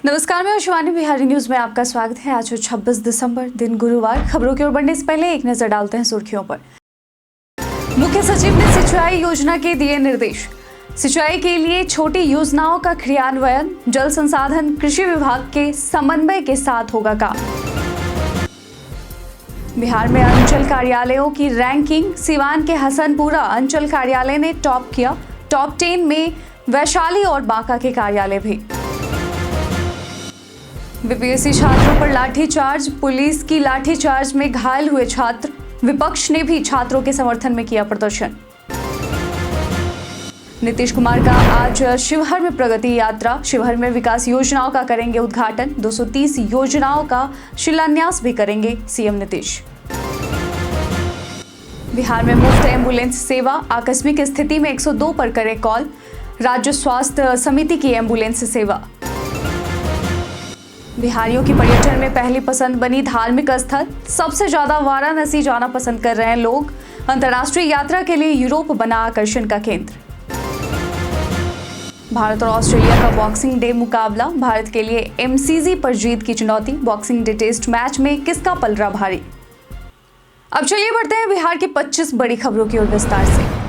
नमस्कार, मैं शिवानी। बिहारी न्यूज में आपका स्वागत है। आज 26 दिसंबर दिन गुरुवार। खबरों की ओर बढ़ने से पहले एक नजर डालते हैं सुर्खियों पर। मुख्य सचिव ने सिंचाई योजना के दिए निर्देश। सिंचाई के लिए छोटी योजनाओं का क्रियान्वयन जल संसाधन कृषि विभाग के समन्वय के साथ होगा काम। बिहार में अंचल कार्यालयों की रैंकिंग, सिवान के हसनपुरा अंचल कार्यालय ने टॉप किया। टॉप 10 में वैशाली और बांका के कार्यालय भी। बीपीएससी छात्रों पर लाठीचार्ज, पुलिस की लाठीचार्ज में घायल हुए छात्र। विपक्ष ने भी छात्रों के समर्थन में किया प्रदर्शन। नीतीश कुमार का आज शिवहर में प्रगति यात्रा। शिवहर में विकास योजनाओं का करेंगे उद्घाटन। 230 योजनाओं का शिलान्यास भी करेंगे सीएम नीतीश। बिहार में मुफ्त एम्बुलेंस सेवा, आकस्मिक स्थिति में 102 पर करें कॉल। राज्य स्वास्थ्य समिति की एम्बुलेंस सेवा। बिहारियों की पर्यटन में पहली पसंद बनी धार्मिक स्थल। सबसे ज्यादा वाराणसी जाना पसंद कर रहे हैं लोग। अंतर्राष्ट्रीय यात्रा के लिए यूरोप बना आकर्षण का केंद्र। भारत और ऑस्ट्रेलिया का बॉक्सिंग डे मुकाबला। भारत के लिए एमसीजी पर जीत की चुनौती। बॉक्सिंग डे टेस्ट मैच में किसका पलड़ा भारी। अब चलिए बढ़ते हैं बिहार की 25 बड़ी खबरों की ओर विस्तार से।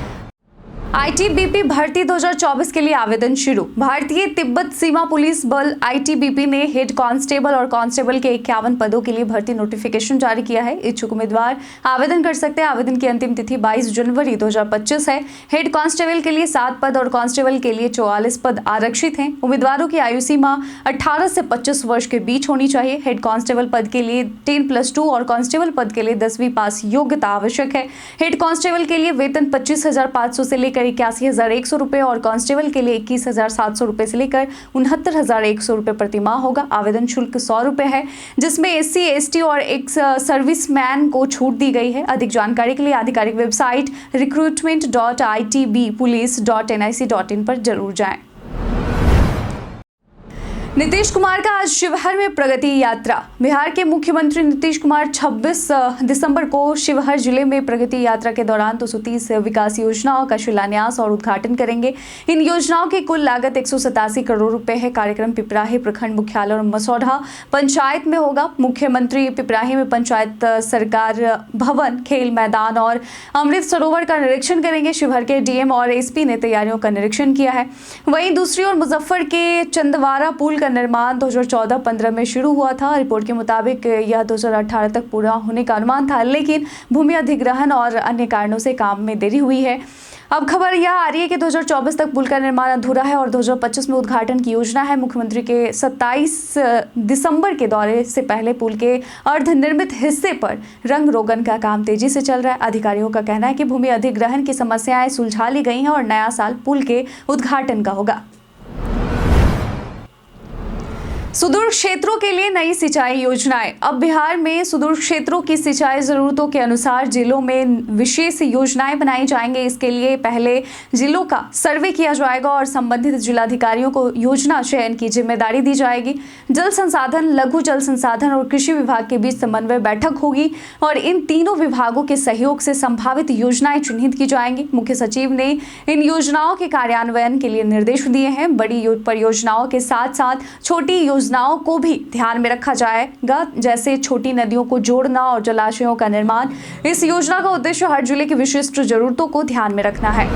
आईटीबीपी भर्ती 2024 के लिए आवेदन शुरू। भारतीय तिब्बत सीमा पुलिस बल आईटीबीपी ने हेड कांस्टेबल और कांस्टेबल के 51 पदों के लिए भर्ती नोटिफिकेशन जारी किया है। इच्छुक उम्मीदवार आवेदन कर सकते हैं। आवेदन की अंतिम तिथि 22 जनवरी 2025 है। हेड कांस्टेबल के लिए 7 पद और कांस्टेबल के लिए 44 पद आरक्षित हैं। उम्मीदवारों की आयु सीमा 18 से 25 वर्ष के बीच होनी चाहिए। हेड कांस्टेबल पद के लिए 10+2 और कांस्टेबल पद के लिए 10वीं पास योग्यता आवश्यक है। हेड कांस्टेबल के लिए वेतन 25,500 से लेकर 81,100 रुपए और कांस्टेबल के लिए 21,700 रुपए से लेकर 69,100 रुपए प्रति माह होगा। आवेदन शुल्क 100 रुपए है, जिसमें एससी, एसटी और एक्स सर्विसमैन को छूट दी गई है। अधिक जानकारी के लिए आधिकारिक वेबसाइट recruitment.itbpolice.nic.in पर जरूर जाएं। नीतीश कुमार का आज शिवहर में प्रगति यात्रा। बिहार के मुख्यमंत्री नीतीश कुमार 26 दिसंबर को शिवहर जिले में प्रगति यात्रा के दौरान 230 विकास योजनाओं का शिलान्यास और उद्घाटन करेंगे। इन योजनाओं की कुल लागत 187 करोड़ रुपए है। कार्यक्रम पिपराही प्रखंड मुख्यालय और मसौढ़ा पंचायत में होगा। मुख्यमंत्री पिपराही में पंचायत सरकार भवन, खेल मैदान और अमृत सरोवर का निरीक्षण करेंगे। शिवहर के डीएम और एसपी ने तैयारियों का निरीक्षण किया है। वहीं दूसरी ओर मुजफ्फर के चंदवारा पुल का निर्माण 2014-15 में शुरू हुआ था। रिपोर्ट के मुताबिक यह 2018 तक पूरा होने का अनुमान था, लेकिन भूमि अधिग्रहण और अन्य कारणों से काम में देरी हुई है। अब खबर यह आ रही है कि 2024 तक पुल का निर्माण अधूरा है और 2025 में उद्घाटन की योजना है। मुख्यमंत्री के 27 दिसंबर के दौरे से पहले पुल के अर्धनिर्मित हिस्से पर रंग रोगन का काम तेजी से चल रहा है। अधिकारियों का कहना है कि भूमि अधिग्रहण की समस्याएं सुलझा ली गई हैं और नया साल पुल के उद्घाटन का होगा। सुदूर क्षेत्रों के लिए नई सिंचाई योजनाएं। अब बिहार में सुदूर क्षेत्रों की सिंचाई जरूरतों के अनुसार जिलों में विशेष योजनाएं बनाई जाएंगी। इसके लिए पहले जिलों का सर्वे किया जाएगा और संबंधित जिलाधिकारियों को योजना चयन की जिम्मेदारी दी जाएगी। जल संसाधन, लघु जल संसाधन और कृषि विभाग के बीच समन्वय बैठक होगी और इन तीनों विभागों के सहयोग से संभावित योजनाएं चिन्हित की जाएंगी। मुख्य सचिव ने इन योजनाओं के कार्यान्वयन के लिए निर्देश दिए हैं। बड़ी परियोजनाओं के साथ साथ छोटी योजनाओं को भी ध्यान में रखा जाएगा, जैसे छोटी नदियों को जोड़ना और जलाशयों का निर्माण। इस योजना का उद्देश्य हर जिले की विशिष्ट जरूरतों को ध्यान में रखना है।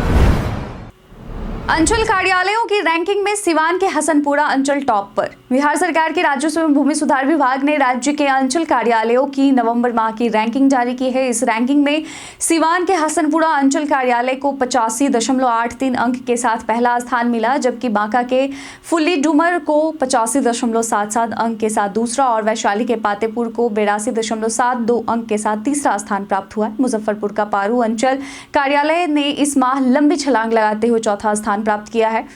अंचल कार्यालयों की रैंकिंग में सिवान के हसनपुरा अंचल टॉप पर। बिहार सरकार के राजस्व एवं भूमि सुधार विभाग ने राज्य के अंचल कार्यालयों की नवंबर माह की रैंकिंग जारी की है। इस रैंकिंग में सिवान के हसनपुरा अंचल कार्यालय को 85.83 अंक के साथ पहला स्थान मिला, जबकि बांका के फुल्ली डुमर को 85.77 अंक के साथ दूसरा और वैशाली के पातेपुर को 82.72 अंक के साथ तीसरा स्थान प्राप्त हुआ है। मुजफ्फरपुर का पारू अंचल कार्यालय ने इस माह लंबी छलांग लगाते हुए चौथा स्थान प्राप्त किया है।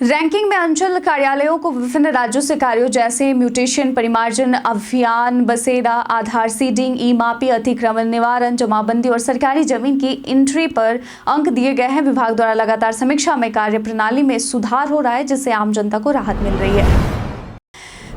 रैंकिंग में अंचल कार्यालयों को विभिन्न राज्यों से कार्यों जैसे म्यूटेशन, परिमार्जन अभियान, बसेरा, आधार सीडिंग, ई मापी, अतिक्रमण निवारण, जमाबंदी और सरकारी जमीन की एंट्री पर अंक दिए गए हैं। विभाग द्वारा लगातार समीक्षा में कार्य प्रणाली में सुधार हो रहा है, जिससे आम जनता को राहत मिल रही है।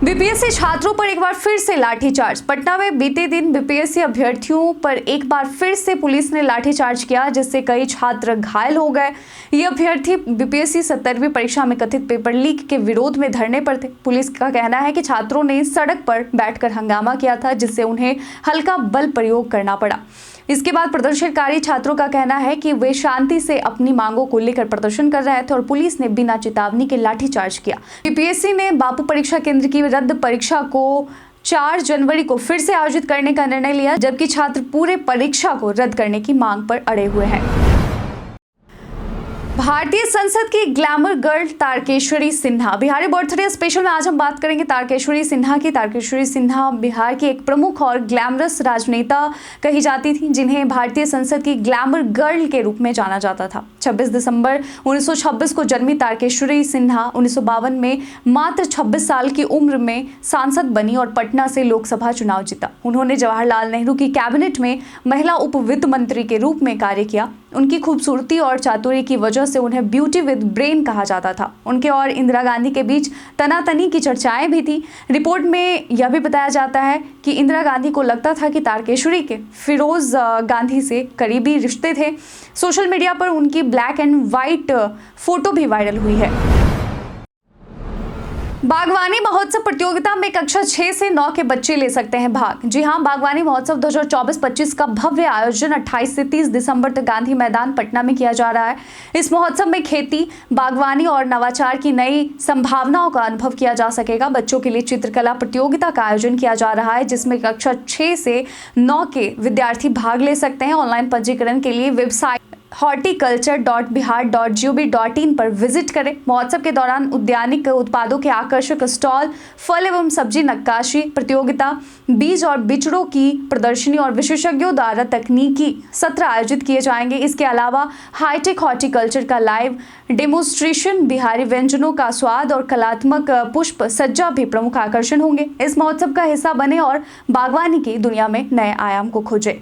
बीपीएससी छात्रों पर एक बार फिर से लाठीचार्ज। पटना में बीते दिन बीपीएससी अभ्यर्थियों पर एक बार फिर से पुलिस ने लाठीचार्ज किया, जिससे कई छात्र घायल हो गए। ये अभ्यर्थी बीपीएससी 17वीं परीक्षा में कथित पेपर लीक के विरोध में धरने पर थे। पुलिस का कहना है कि छात्रों ने सड़क पर बैठकर हंगामा किया था, जिससे उन्हें हल्का बल प्रयोग करना पड़ा। इसके बाद प्रदर्शनकारी छात्रों का कहना है कि वे शांति से अपनी मांगों को लेकर प्रदर्शन कर रहे थे और पुलिस ने बिना चेतावनी के लाठीचार्ज किया। बीपीएससी ने बापू परीक्षा केंद्र की रद्द परीक्षा को 4 जनवरी को फिर से आयोजित करने का निर्णय लिया, जबकि छात्र पूरे परीक्षा को रद्द करने की मांग पर अड़े हुए हैं। भारतीय संसद की glamour girl Tarkeshwari Sinha Bihari birthday special में आज हम बात करेंगे तारकेश्वरी सिन्हा की। तारकेश्वरी सिन्हा बिहार की एक प्रमुख और ग्लैमरस राजनेता कही जाती थी, जिन्हें भारतीय संसद की ग्लैमर गर्ल के रूप में जाना जाता था। 26 दिसंबर 1926 को जन्मी तारकेश्वरी सिन्हा 1952 में मात्र 26 साल की उम्र में सांसद बनी और पटना से लोकसभा चुनाव जीता। उन्होंने जवाहरलाल नेहरू की कैबिनेट में महिला उप वित्त मंत्री के रूप में कार्य किया। उनकी खूबसूरती और चातुर्य की वजह से उन्हें ब्यूटी विद ब्रेन कहा जाता था। उनके और इंदिरा गांधी के बीच तनातनी की चर्चाएं भी थी। रिपोर्ट में यह भी बताया जाता है कि इंदिरा गांधी को लगता था कि तारकेश्वरी के फिरोज गांधी से करीबी रिश्ते थे। सोशल मीडिया पर उनकी ब्लैक एंड व्हाइट फोटो भी वायरल हुई है। बागवानी महोत्सव प्रतियोगिता में कक्षा 6 से 9 के बच्चे ले सकते हैं भाग। जी हां, बागवानी महोत्सव 2024-25 का भव्य आयोजन 28 से 30 दिसंबर तक गांधी मैदान पटना में किया जा रहा है। इस महोत्सव में खेती, बागवानी और नवाचार की नई संभावनाओं का अनुभव किया जा सकेगा। बच्चों के लिए चित्रकला प्रतियोगिता का आयोजन किया जा रहा है, जिसमें कक्षा 6 से 9 के विद्यार्थी भाग ले सकते हैं। ऑनलाइन पंजीकरण के लिए वेबसाइट horticulture.bihar.gov.in पर विजिट करें। महोत्सव के दौरान उद्यानिक उत्पादों के आकर्षक स्टॉल, फल एवं सब्जी नक्काशी प्रतियोगिता, बीज और बिचड़ों की प्रदर्शनी और विशेषज्ञों द्वारा तकनीकी सत्र आयोजित किए जाएंगे। इसके अलावा हाईटेक हॉर्टिकल्चर का लाइव डेमोन्स्ट्रेशन, बिहारी व्यंजनों का स्वाद और कलात्मक पुष्प सज्जा भी प्रमुख आकर्षण होंगे। इस महोत्सव का हिस्सा बने और बागवानी की दुनिया में नए आयाम को खोजें।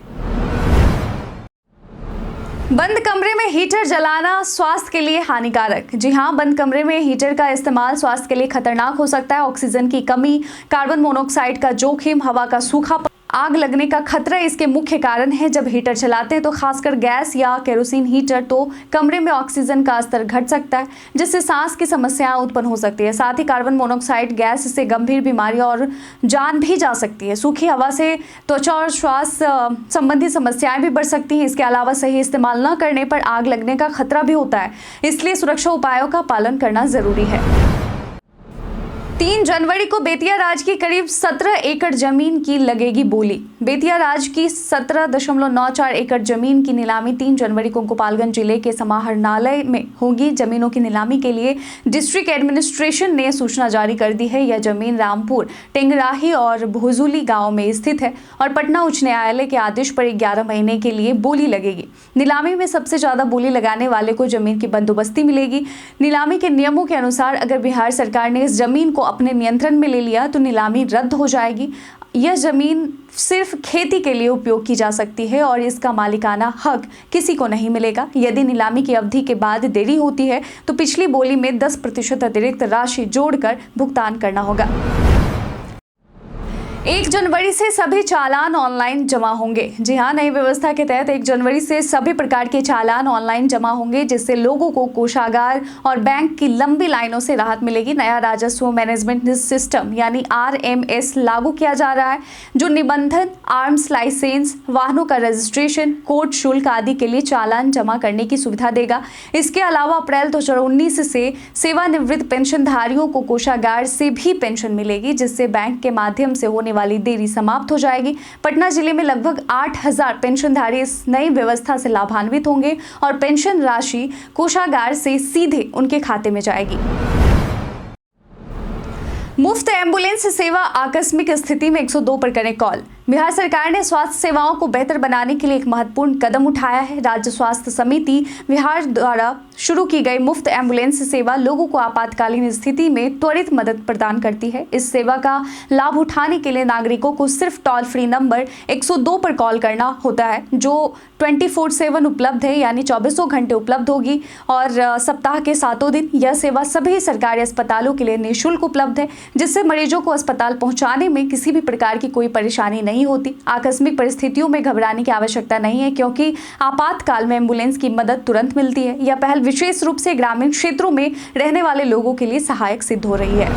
बंद कमरे में हीटर जलाना स्वास्थ्य के लिए हानिकारक। जी हां, बंद कमरे में हीटर का इस्तेमाल स्वास्थ्य के लिए खतरनाक हो सकता है। ऑक्सीजन की कमी, कार्बन मोनोऑक्साइड का जोखिम, हवा का सूखा, आग लगने का खतरा इसके मुख्य कारण है। जब हीटर चलाते हैं तो खासकर गैस या केरोसिन हीटर, तो कमरे में ऑक्सीजन का स्तर घट सकता है, जिससे सांस की समस्याएं उत्पन्न हो सकती है। साथ ही कार्बन मोनोऑक्साइड गैस से गंभीर बीमारियां और जान भी जा सकती है। सूखी हवा से त्वचा और श्वास संबंधी समस्याएं भी बढ़ सकती हैं। इसके अलावा सही इस्तेमाल न करने पर आग लगने का खतरा भी होता है, इसलिए सुरक्षा उपायों का पालन करना जरूरी है। 3 जनवरी को बेतिया राज की करीब 17 एकड़ जमीन की लगेगी बोली। बेतिया राज की 17.94 एकड़ जमीन की नीलामी 3 जनवरी को गोपालगंज जिले के समाहरणालय में होगी। जमीनों की नीलामी के लिए डिस्ट्रिक्ट एडमिनिस्ट्रेशन ने सूचना जारी कर दी है। यह जमीन रामपुर, टेंगराही और भोजुली गांव में स्थित है और पटना उच्च न्यायालय के आदेश पर 11 महीने के लिए बोली लगेगी। नीलामी में सबसे ज्यादा बोली लगाने वाले को जमीन की बंदोबस्ती मिलेगी। नीलामी के नियमों के अनुसार अगर बिहार सरकार ने इस जमीन को अपने नियंत्रण में ले लिया तो नीलामी रद्द हो जाएगी। यह जमीन सिर्फ खेती के लिए उपयोग की जा सकती है और इसका मालिकाना हक किसी को नहीं मिलेगा। यदि नीलामी की अवधि के बाद देरी होती है तो पिछली बोली में 10% अतिरिक्त राशि जोड़कर भुगतान करना होगा। 1 जनवरी से सभी चालान ऑनलाइन जमा होंगे। जी हां, नई व्यवस्था के तहत 1 जनवरी से सभी प्रकार के चालान ऑनलाइन जमा होंगे, जिससे लोगों को कोषागार और बैंक की लंबी लाइनों से राहत मिलेगी। नया राजस्व मैनेजमेंट सिस्टम यानी RMS लागू किया जा रहा है, जो निबंधन, आर्म्स लाइसेंस, वाहनों का रजिस्ट्रेशन, कोर्ट शुल्क आदि के लिए चालान जमा करने की सुविधा देगा। इसके अलावा अप्रैल 2019 से सेवानिवृत्त पेंशनधारियों को कोषागार से भी पेंशन मिलेगी, जिससे बैंक के माध्यम से होने वाली देरी समाप्त हो जाएगी। पटना जिले में लगभग 8000 पेंशनधारी इस नई व्यवस्था से लाभान्वित होंगे और पेंशन राशि कोषागार से सीधे उनके खाते में जाएगी। मुफ्त एम्बुलेंस सेवा, आकस्मिक स्थिति में 102 पर करें कॉल। बिहार सरकार ने स्वास्थ्य सेवाओं को बेहतर बनाने के लिए एक महत्वपूर्ण कदम उठाया है। राज्य स्वास्थ्य समिति बिहार द्वारा शुरू की गई मुफ्त एम्बुलेंस सेवा लोगों को आपातकालीन स्थिति में त्वरित मदद प्रदान करती है। इस सेवा का लाभ उठाने के लिए नागरिकों को सिर्फ टोल फ्री नंबर 102 पर कॉल करना होता है, जो 24/7 उपलब्ध है, यानी 24 घंटे उपलब्ध होगी और सप्ताह के 7 दिन। यह सेवा सभी सरकारी अस्पतालों के लिए निःशुल्क उपलब्ध है, जिससे मरीजों को अस्पताल पहुंचाने में किसी भी प्रकार की कोई परेशानी नहीं होती। आकस्मिक परिस्थितियों में घबराने की आवश्यकता नहीं है, क्योंकि आपातकाल में एम्बुलेंस की मदद तुरंत मिलती है। यह पहल विशेष रूप से ग्रामीण क्षेत्रों में रहने वाले लोगों के लिए सहायक सिद्ध हो रही है।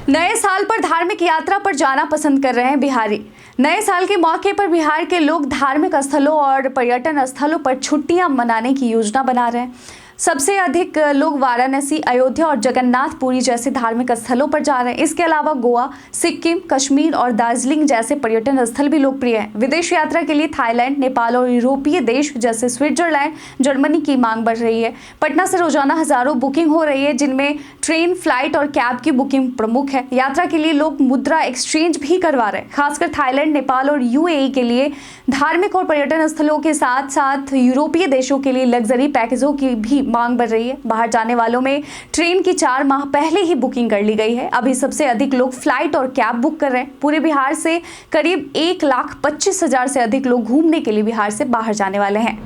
नए साल पर धार्मिक यात्रा पर जाना पसंद कर रहे हैं बिहारी। नए साल के मौके पर बिहार के लोग धार्मिक स्थलों और पर्यटन स्थलों पर छुट्टियां मनाने की योजना बना रहे हैं। सबसे अधिक लोग वाराणसी, अयोध्या और जगन्नाथपुरी जैसे धार्मिक स्थलों पर जा रहे हैं। इसके अलावा गोवा, सिक्किम, कश्मीर और दार्जिलिंग जैसे पर्यटन स्थल भी लोकप्रिय हैं। विदेश यात्रा के लिए थाईलैंड, नेपाल और यूरोपीय देश जैसे स्विट्जरलैंड, जर्मनी की मांग बढ़ रही है। पटना से रोजाना हजारों बुकिंग हो रही है, जिनमें ट्रेन, फ्लाइट और कैब की बुकिंग प्रमुख है। यात्रा के लिए लोग मुद्रा एक्सचेंज भी करवा रहे हैं। खासकर थाईलैंड, नेपाल और यूएई के लिए धार्मिक और पर्यटन स्थलों के साथ साथ यूरोपीय देशों के लिए लग्जरी पैकेजों की भी मांग बढ़ रही है। बाहर जाने वालों में ट्रेन की 4 माह पहले ही बुकिंग कर ली गई है। अभी सबसे अधिक लोग फ्लाइट और कैब बुक कर रहे हैं। पूरे बिहार से करीब 1,25,000 से अधिक लोग घूमने के लिए बिहार से बाहर जाने वाले हैं।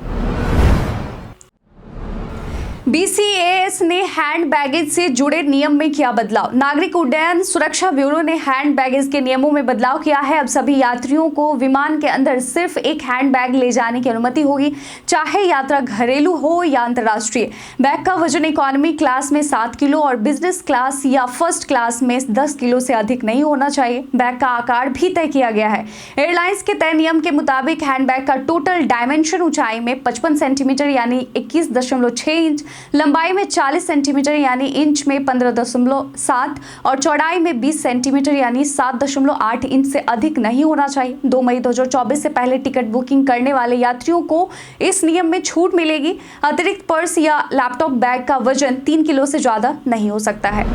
BCAS ने हैंड बैगेज से जुड़े नियम में किया बदलाव। नागरिक उड्डयन सुरक्षा ब्यूरो ने हैंड बैगेज के नियमों में बदलाव किया है। अब सभी यात्रियों को विमान के अंदर सिर्फ एक हैंड बैग ले जाने की अनुमति होगी, चाहे यात्रा घरेलू हो या अंतर्राष्ट्रीय। बैग का वजन इकोनॉमी क्लास में 7 किलो और बिजनेस क्लास या फर्स्ट क्लास में 10 किलो से अधिक नहीं होना चाहिए। बैग का आकार भी तय किया गया है। एयरलाइंस के तय नियम के मुताबिक हैंड बैग का टोटल डायमेंशन ऊंचाई में 55 सेंटीमीटर यानी 21.6 इंच, लंबाई में 40 सेंटीमीटर यानी इंच में 15.7 और चौड़ाई में 20 सेंटीमीटर यानी 7.8 इंच से अधिक नहीं होना चाहिए। 2 मई 2024 से पहले टिकट बुकिंग करने वाले यात्रियों को इस नियम में छूट मिलेगी। अतिरिक्त पर्स या लैपटॉप बैग का वजन 3 किलो से ज्यादा नहीं हो सकता है।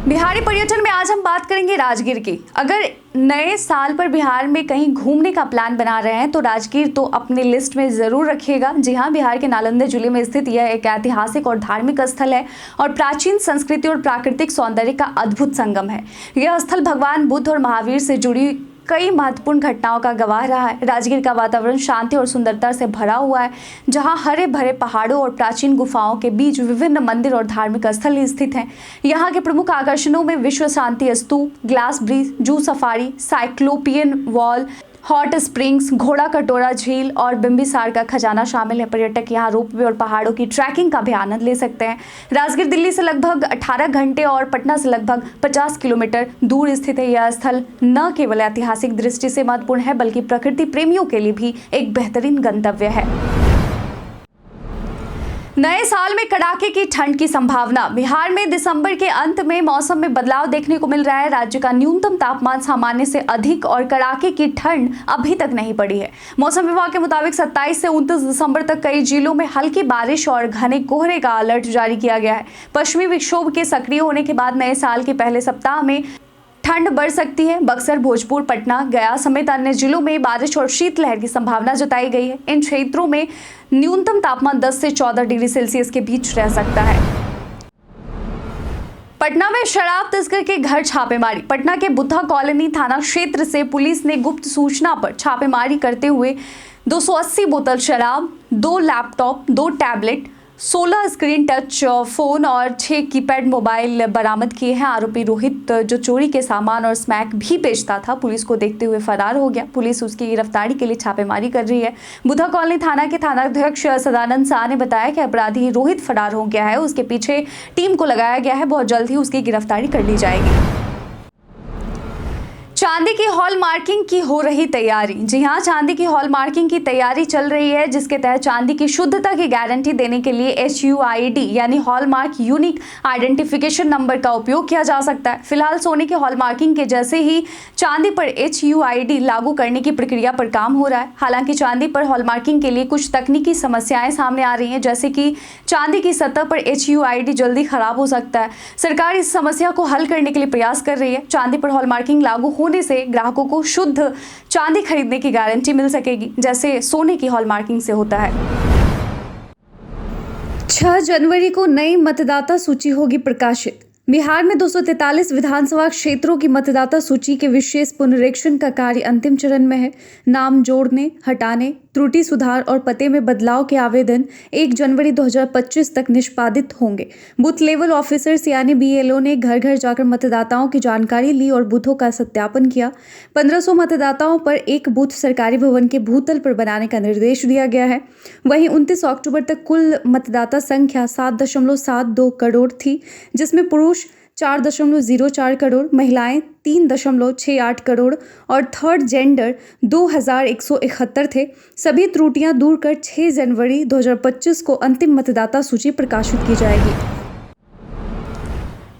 बिहारी पर्यटन में आज हम बात करेंगे राजगीर की। अगर नए साल पर बिहार में कहीं घूमने का प्लान बना रहे हैं तो राजगीर तो अपनी लिस्ट में जरूर रखिएगा। जी हाँ, बिहार के नालंदा जिले में स्थित यह एक ऐतिहासिक और धार्मिक स्थल है और प्राचीन संस्कृति और प्राकृतिक सौंदर्य का अद्भुत संगम है। यह स्थल भगवान बुद्ध और महावीर से जुड़ी कई महत्वपूर्ण घटनाओं का गवाह रहा है। राजगीर का वातावरण शांति और सुंदरता से भरा हुआ है, जहां हरे भरे पहाड़ों और प्राचीन गुफाओं के बीच विभिन्न मंदिर और धार्मिक स्थल स्थित हैं। यहां के प्रमुख आकर्षणों में Vishwa Shanti Stupa, glass bridge, zoo safari, cyclopean wall, hot springs, Ghoda Katora झील और बिम्बिसार का खजाना शामिल है। पर्यटक यहाँ रोपवे और पहाड़ों की ट्रैकिंग का भी आनंद ले सकते हैं। राजगीर दिल्ली से लगभग 18 घंटे और पटना से लगभग 50 किलोमीटर दूर स्थित है। यह स्थल न केवल ऐतिहासिक दृष्टि से महत्वपूर्ण है, बल्कि प्रकृति प्रेमियों के लिए भी एक बेहतरीन गंतव्य है। नए साल में कड़ाके की ठंड की संभावना। बिहार में दिसंबर के अंत में मौसम में बदलाव देखने को मिल रहा है। राज्य का न्यूनतम तापमान सामान्य से अधिक और कड़ाके की ठंड अभी तक नहीं पड़ी है। मौसम विभाग के मुताबिक 27 से 29 दिसंबर तक कई जिलों में हल्की बारिश और घने कोहरे का अलर्ट जारी किया गया है। पश्चिमी विक्षोभ के सक्रिय होने के बाद नए साल के पहले सप्ताह में ठंड बढ़ सकती है। बक्सर, भोजपुर, पटना, गया समेत अन्य जिलों में बारिश और शीतलहर की संभावना जताई गई है। इन क्षेत्रों में न्यूनतम तापमान 10 से 14 डिग्री सेल्सियस के बीच रह सकता है। पटना में शराब तस्कर के घर छापेमारी। पटना के बुद्धा कॉलोनी थाना क्षेत्र से पुलिस ने गुप्त सूचना पर छापेमारी करते हुए 280 बोतल शराब, 2 laptop, 2 tablet, 16 screen touch phone और 6 कीपैड मोबाइल बरामद किए हैं। आरोपी रोहित, जो चोरी के सामान और स्मैक भी बेचता था, पुलिस को देखते हुए फरार हो गया। पुलिस उसकी गिरफ्तारी के लिए छापेमारी कर रही है। बुद्धा कॉलोनी थाना के थानाध्यक्ष सदानंद शाह ने बताया कि अपराधी रोहित फरार हो गया है, उसके पीछे टीम को लगाया गया है, बहुत जल्द ही उसकी गिरफ्तारी कर ली जाएगी। चांदी की हॉलमार्किंग की हो रही तैयारी। जी हां, चांदी की हॉलमार्किंग की तैयारी चल रही है, जिसके तहत चांदी की शुद्धता की गारंटी देने के लिए HUID यानी हॉलमार्क यूनिक आइडेंटिफिकेशन नंबर का उपयोग किया जा सकता है। फिलहाल सोने की हॉलमार्किंग के जैसे ही चांदी पर HUID लागू करने की प्रक्रिया पर काम हो रहा है। हालांकि चांदी पर हॉलमार्किंग के लिए कुछ तकनीकी समस्याएं सामने आ रही हैं, जैसे कि चांदी की सतह पर HUID जल्दी खराब हो सकता है। सरकार इस समस्या को हल करने के लिए प्रयास कर रही है। चांदी पर हॉलमार्किंग लागू होने से ग्राहकों को शुद्ध चांदी खरीदने की गारंटी मिल सकेगी, जैसे सोने की हॉलमार्किंग से होता है। 6 जनवरी को नई मतदाता सूची होगी प्रकाशित। बिहार में 243 विधानसभा क्षेत्रों की मतदाता सूची के विशेष पुनरीक्षण का कार्य अंतिम चरण में है। नाम जोड़ने, हटाने, त्रुटि सुधार और पते में बदलाव के आवेदन 1 जनवरी 2025 तक निष्पादित होंगे। बूथ लेवल ऑफिसर्स यानी BLO ने घर घर जाकर मतदाताओं की जानकारी ली और बूथों का सत्यापन किया। 1500 मतदाताओं पर एक बूथ सरकारी भवन के भूतल पर बनाने का निर्देश दिया गया है। वहीं 29 अक्टूबर तक कुल मतदाता संख्या 7.72 करोड़ थी, जिसमें पुरुष 4.04 करोड़, महिलाएं 3.68 करोड़ और थर्ड जेंडर 2171 थे। सभी त्रुटियां दूर कर 6 जनवरी 2025 को अंतिम मतदाता सूची प्रकाशित की जाएगी।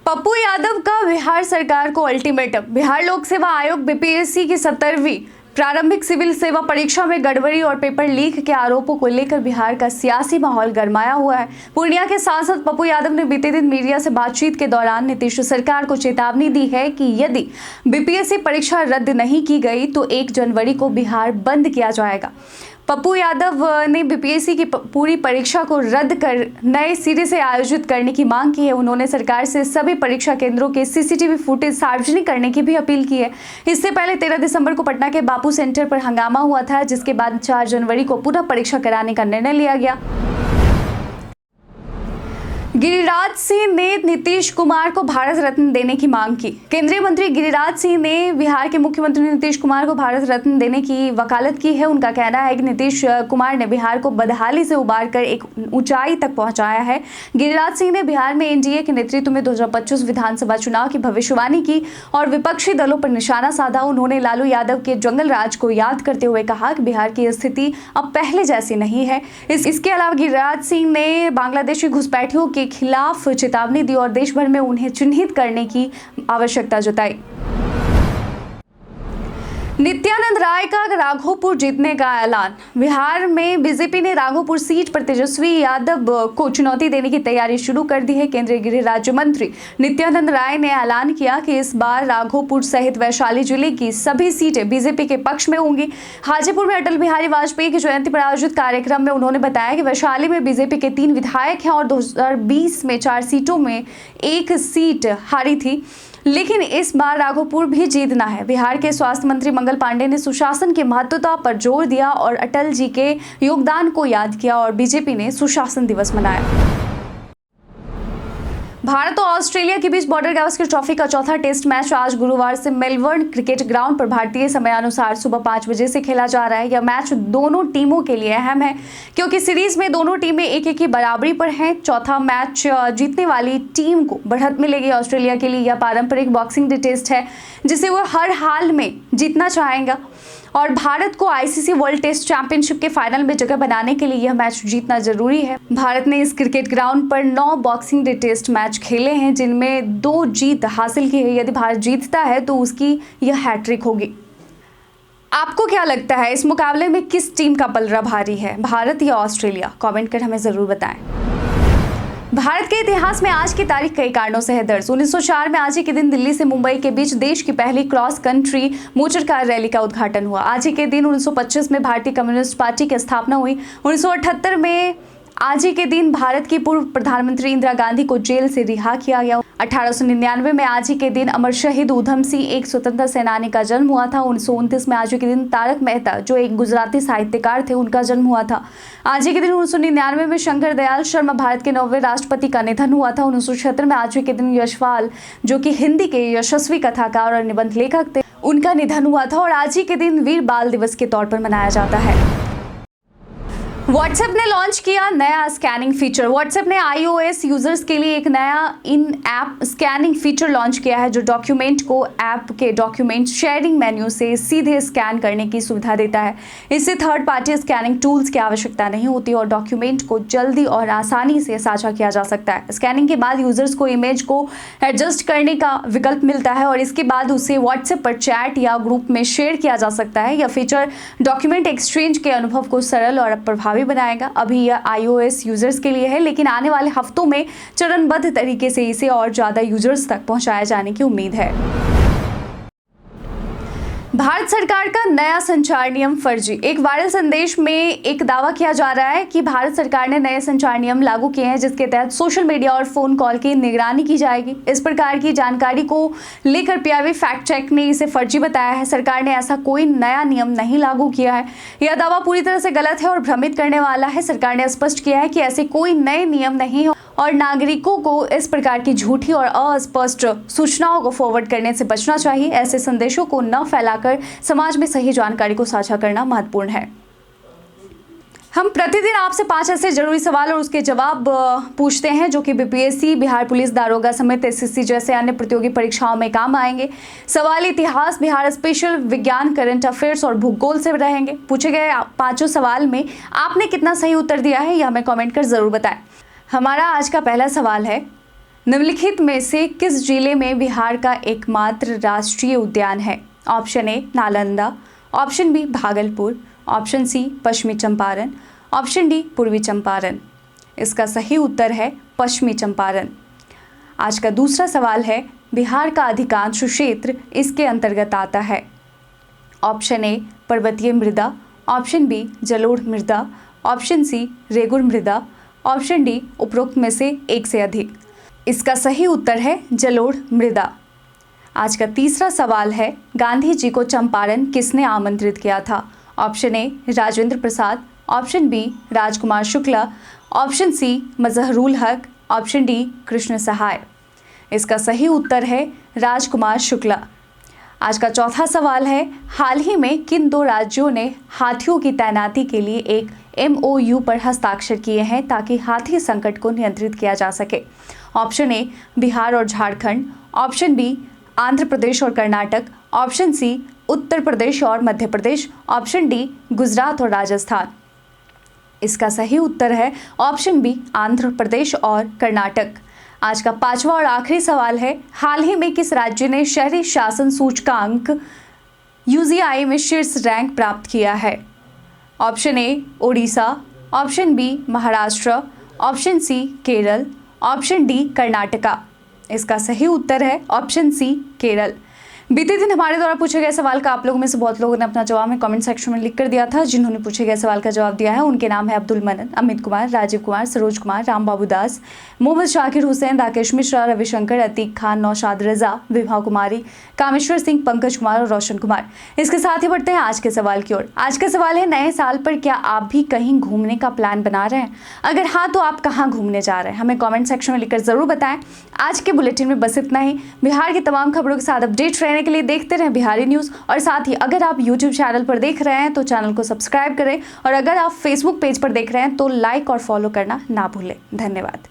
पप्पू यादव का बिहार सरकार को अल्टीमेटम। बिहार लोक सेवा आयोग BPSC की 17वीं प्रारंभिक सिविल सेवा परीक्षा में गड़बड़ी और पेपर लीक के आरोपों को लेकर बिहार का सियासी माहौल गरमाया हुआ है। पूर्णिया के सांसद पप्पू यादव ने बीते दिन मीडिया से बातचीत के दौरान नीतीश सरकार को चेतावनी दी है कि यदि BPSC परीक्षा रद्द नहीं की गई तो 1 जनवरी को बिहार बंद किया जाएगा। पप्पू यादव ने BPSC की पूरी परीक्षा को रद्द कर नए सिरे से आयोजित करने की मांग की है। उन्होंने सरकार से सभी परीक्षा केंद्रों के CCTV फुटेज सार्वजनिक करने की भी अपील की है। इससे पहले 13 दिसंबर को पटना के बापू सेंटर पर हंगामा हुआ था, जिसके बाद 4 जनवरी को पुनः परीक्षा कराने का निर्णय लिया गया। गिरिराज सिंह ने नीतीश कुमार को भारत रत्न देने की मांग की। केंद्रीय मंत्री गिरिराज सिंह ने बिहार के मुख्यमंत्री नीतीश कुमार को भारत रत्न देने की वकालत की है। उनका कहना है कि नीतीश कुमार ने बिहार को बदहाली से उबारकर एक ऊंचाई तक पहुंचाया है। गिरिराज सिंह ने बिहार में NDA के नेतृत्व में 2025 विधानसभा चुनाव की भविष्यवाणी की और विपक्षी दलों पर निशाना साधा। उन्होंने लालू यादव के जंगल राज को याद करते हुए कहा कि बिहार की स्थिति अब पहले जैसी नहीं है। इसके अलावा गिरिराज सिंह ने बांग्लादेशी घुसपैठियों के खिलाफ चेतावनी दी और देश भर में उन्हें चिन्हित करने की आवश्यकता जताई। नित्यानंद राय का राघोपुर जीतने का ऐलान। बिहार में बीजेपी ने राघोपुर सीट पर तेजस्वी यादव को चुनौती देने की तैयारी शुरू कर दी है। केंद्रीय गृह राज्य मंत्री नित्यानंद राय ने ऐलान किया कि इस बार राघोपुर सहित वैशाली जिले की सभी सीटें बीजेपी के पक्ष में होंगी। हाजीपुर में अटल बिहारी वाजपेयी की जयंती पर आयोजित कार्यक्रम में उन्होंने बताया कि वैशाली में बीजेपी के 3 विधायक हैं और 2020 में 4 सीटों में 1 सीट हारी थी, लेकिन इस बार राघोपुर भी जीतना है। बिहार के स्वास्थ्य मंत्री मंगल पांडे ने सुशासन की महत्वता पर जोर दिया और अटल जी के योगदान को याद किया और बीजेपी ने सुशासन दिवस मनाया। भारत और ऑस्ट्रेलिया के बीच बॉर्डर गावस्कर ट्रॉफी का चौथा टेस्ट मैच आज गुरुवार से मेलबर्न क्रिकेट ग्राउंड पर भारतीय समयानुसार सुबह 5 बजे से खेला जा रहा है। यह मैच दोनों टीमों के लिए अहम है, क्योंकि सीरीज में दोनों टीमें 1-1 की बराबरी पर हैं। चौथा मैच जीतने वाली टीम को बढ़त मिलेगी। ऑस्ट्रेलिया के लिए यह पारंपरिक बॉक्सिंग डे टेस्ट है, जिसे वह हर हाल में जीतना चाहेगा और भारत को ICC वर्ल्ड टेस्ट चैंपियनशिप के फाइनल में जगह बनाने के लिए यह मैच जीतना जरूरी है। भारत ने इस क्रिकेट ग्राउंड पर 9 बॉक्सिंग डे टेस्ट मैच खेले हैं, जिनमें 2 जीत हासिल की है। यदि भारत जीतता है तो उसकी यह हैट्रिक होगी। आपको क्या लगता है, इस मुकाबले में किस टीम का पलड़ा भारी है, भारत या ऑस्ट्रेलिया? कमेंट कर हमें जरूर बताएं। भारत के इतिहास में आज की तारीख कई कारणों से है दर्ज। 1904 में आज ही के दिन दिल्ली से मुंबई के बीच देश की पहली cross country motor car rally का उद्घाटन हुआ। आज ही के दिन 1925 में भारतीय कम्युनिस्ट पार्टी की स्थापना हुई। 1978 में आज ही के दिन भारत की पूर्व प्रधानमंत्री इंदिरा गांधी को जेल से रिहा किया गया। 1899 में आज ही के दिन अमर शहीद उधम सिंह, एक स्वतंत्रता सेनानी का जन्म हुआ था। 1929 में आज ही के दिन तारक मेहता, जो एक गुजराती साहित्यकार थे, उनका जन्म हुआ था। आज ही के दिन 1999 में शंकर दयाल शर्मा, भारत के 9वें राष्ट्रपति, का निधन हुआ था। 1976 में आज ही के दिन यशपाल, जो कि हिंदी के यशस्वी कथाकार और निबंध लेखक थे, उनका निधन हुआ था। और आज ही के दिन वीर बाल दिवस के तौर पर मनाया जाता है। व्हाट्सएप ने लॉन्च किया नया स्कैनिंग फीचर। व्हाट्सएप ने iOS यूजर्स के लिए एक नया इन ऐप स्कैनिंग फीचर लॉन्च किया है जो डॉक्यूमेंट को ऐप के डॉक्यूमेंट शेयरिंग मेन्यू से सीधे स्कैन करने की सुविधा देता है। इससे थर्ड पार्टी स्कैनिंग टूल्स की आवश्यकता नहीं होती और डॉक्यूमेंट को जल्दी और आसानी से साझा किया जा सकता है। स्कैनिंग के बाद यूजर्स को इमेज को एडजस्ट करने का विकल्प मिलता है और इसके बाद उसे व्हाट्सएप पर चैट या ग्रुप में शेयर किया जा सकता है। यह फीचर डॉक्यूमेंट एक्सचेंज के अनुभव को सरल और प्रभावी बनाएगा। अभी यह iOS यूजर्स के लिए है, लेकिन आने वाले हफ्तों में चरणबद्ध तरीके से इसे और ज्यादा यूजर्स तक पहुंचाया जाने की उम्मीद है। भारत सरकार का नया संचार नियम फर्जी। एक वायरल संदेश में एक दावा किया जा रहा है कि भारत सरकार ने नए संचार नियम लागू किए हैं जिसके तहत सोशल मीडिया और फोन कॉल की निगरानी की जाएगी। इस प्रकार की जानकारी को लेकर पीआईबी फैक्ट चेक ने इसे फर्जी बताया है। सरकार ने ऐसा कोई नया नियम नहीं लागू किया है। यह दावा पूरी तरह से गलत है और भ्रमित करने वाला है। सरकार ने स्पष्ट किया है कि ऐसे कोई नए नियम नहीं है और नागरिकों को इस प्रकार की झूठी और अस्पष्ट सूचनाओं को फॉरवर्ड करने से बचना चाहिए। ऐसे संदेशों को न फैलाकर समाज में सही जानकारी को साझा करना महत्वपूर्ण है। हम प्रतिदिन आपसे 5 ऐसे जरूरी सवाल और उसके जवाब पूछते हैं जो कि बीपीएससी, बिहार पुलिस दारोगा समेत एसएससी जैसे अन्य प्रतियोगी परीक्षाओं में काम आएंगे। सवाल इतिहास, बिहार स्पेशल, विज्ञान, करंट अफेयर्स और भूगोल से रहेंगे। पूछे गए 5 सवाल में आपने कितना सही उत्तर दिया है यह हमें कमेंट कर जरूर बताएं। हमारा आज का पहला सवाल है, निम्नलिखित में से किस जिले में बिहार का एकमात्र राष्ट्रीय उद्यान है? Option A Nalanda, option B Bhagalpur, option C पश्चिमी चंपारण, ऑप्शन डी पूर्वी चंपारण। इसका सही उत्तर है पश्चिमी चंपारण। आज का दूसरा सवाल है, बिहार का अधिकांश क्षेत्र इसके अंतर्गत आता है? ऑप्शन ए पर्वतीय मृदा, ऑप्शन बी जलोढ़ मृदा, ऑप्शन सी रेगुर मृदा, ऑप्शन डी उपरोक्त में से एक से अधिक। इसका सही उत्तर है जलोढ़ मृदा। आज का तीसरा सवाल है, गांधी जी को चंपारण किसने आमंत्रित किया था? Option A Rajendra Prasad, option B Rajkumar Shukla, option C Mazharul Haque, option D Krishna सहाय। इसका सही उत्तर है राजकुमार शुक्ला। आज का चौथा सवाल है, हाल ही में किन 2 राज्यों ने हाथियों की तैनाती के लिए एक MOU पर हस्ताक्षर किए हैं ताकि हाथी संकट को नियंत्रित किया जा सके? ऑप्शन ए बिहार और झारखंड, ऑप्शन बी आंध्र प्रदेश और कर्नाटक, ऑप्शन सी उत्तर प्रदेश और मध्य प्रदेश, ऑप्शन डी गुजरात और राजस्थान। इसका सही उत्तर है ऑप्शन बी आंध्र प्रदेश और कर्नाटक। आज का 5वां और आखिरी सवाल है, हाल ही में किस राज्य ने शहरी शासन सूचकांक UGI में शीर्ष रैंक प्राप्त किया है? Option A Odisha, option B Maharashtra, option C Kerala, option D Karnataka. इसका सही उत्तर है ऑप्शन सी केरल। बीते दिन हमारे द्वारा पूछे गए सवाल का आप लोगों में से बहुत लोगों ने अपना जवाब में कमेंट सेक्शन में लिख कर दिया था। जिन्होंने पूछे गए सवाल का जवाब दिया है उनके नाम है अब्दुल मनन, अमित कुमार, राजीव कुमार, सरोज कुमार, राम बाबू दास, मोहम्मद शाकिर हुसैन, राकेश मिश्रा, रविशंकर, अतीक खान, नौशाद रजा, विभा कुमारी, कामेश्वर सिंह, पंकज कुमार और रोशन कुमार। इसके साथ ही बढ़ते हैं आज के सवाल की ओर। आज का सवाल है, नए साल पर क्या आप भी कहीं घूमने का प्लान बना रहे हैं? अगर हाँ तो आप कहाँ घूमने जा रहे हैं हमें कमेंट सेक्शन में लिखकर जरूर बताएं। आज के बुलेटिन में बस इतना ही। बिहार की तमाम खबरों के साथ अपडेट रहने के लिए देखते रहें बिहारी न्यूज़ और साथ ही अगर आप YouTube चैनल पर देख रहे हैं तो चैनल को सब्सक्राइब करें और अगर आप Facebook पेज पर देख रहे हैं तो लाइक और फॉलो करना ना भूलें। धन्यवाद।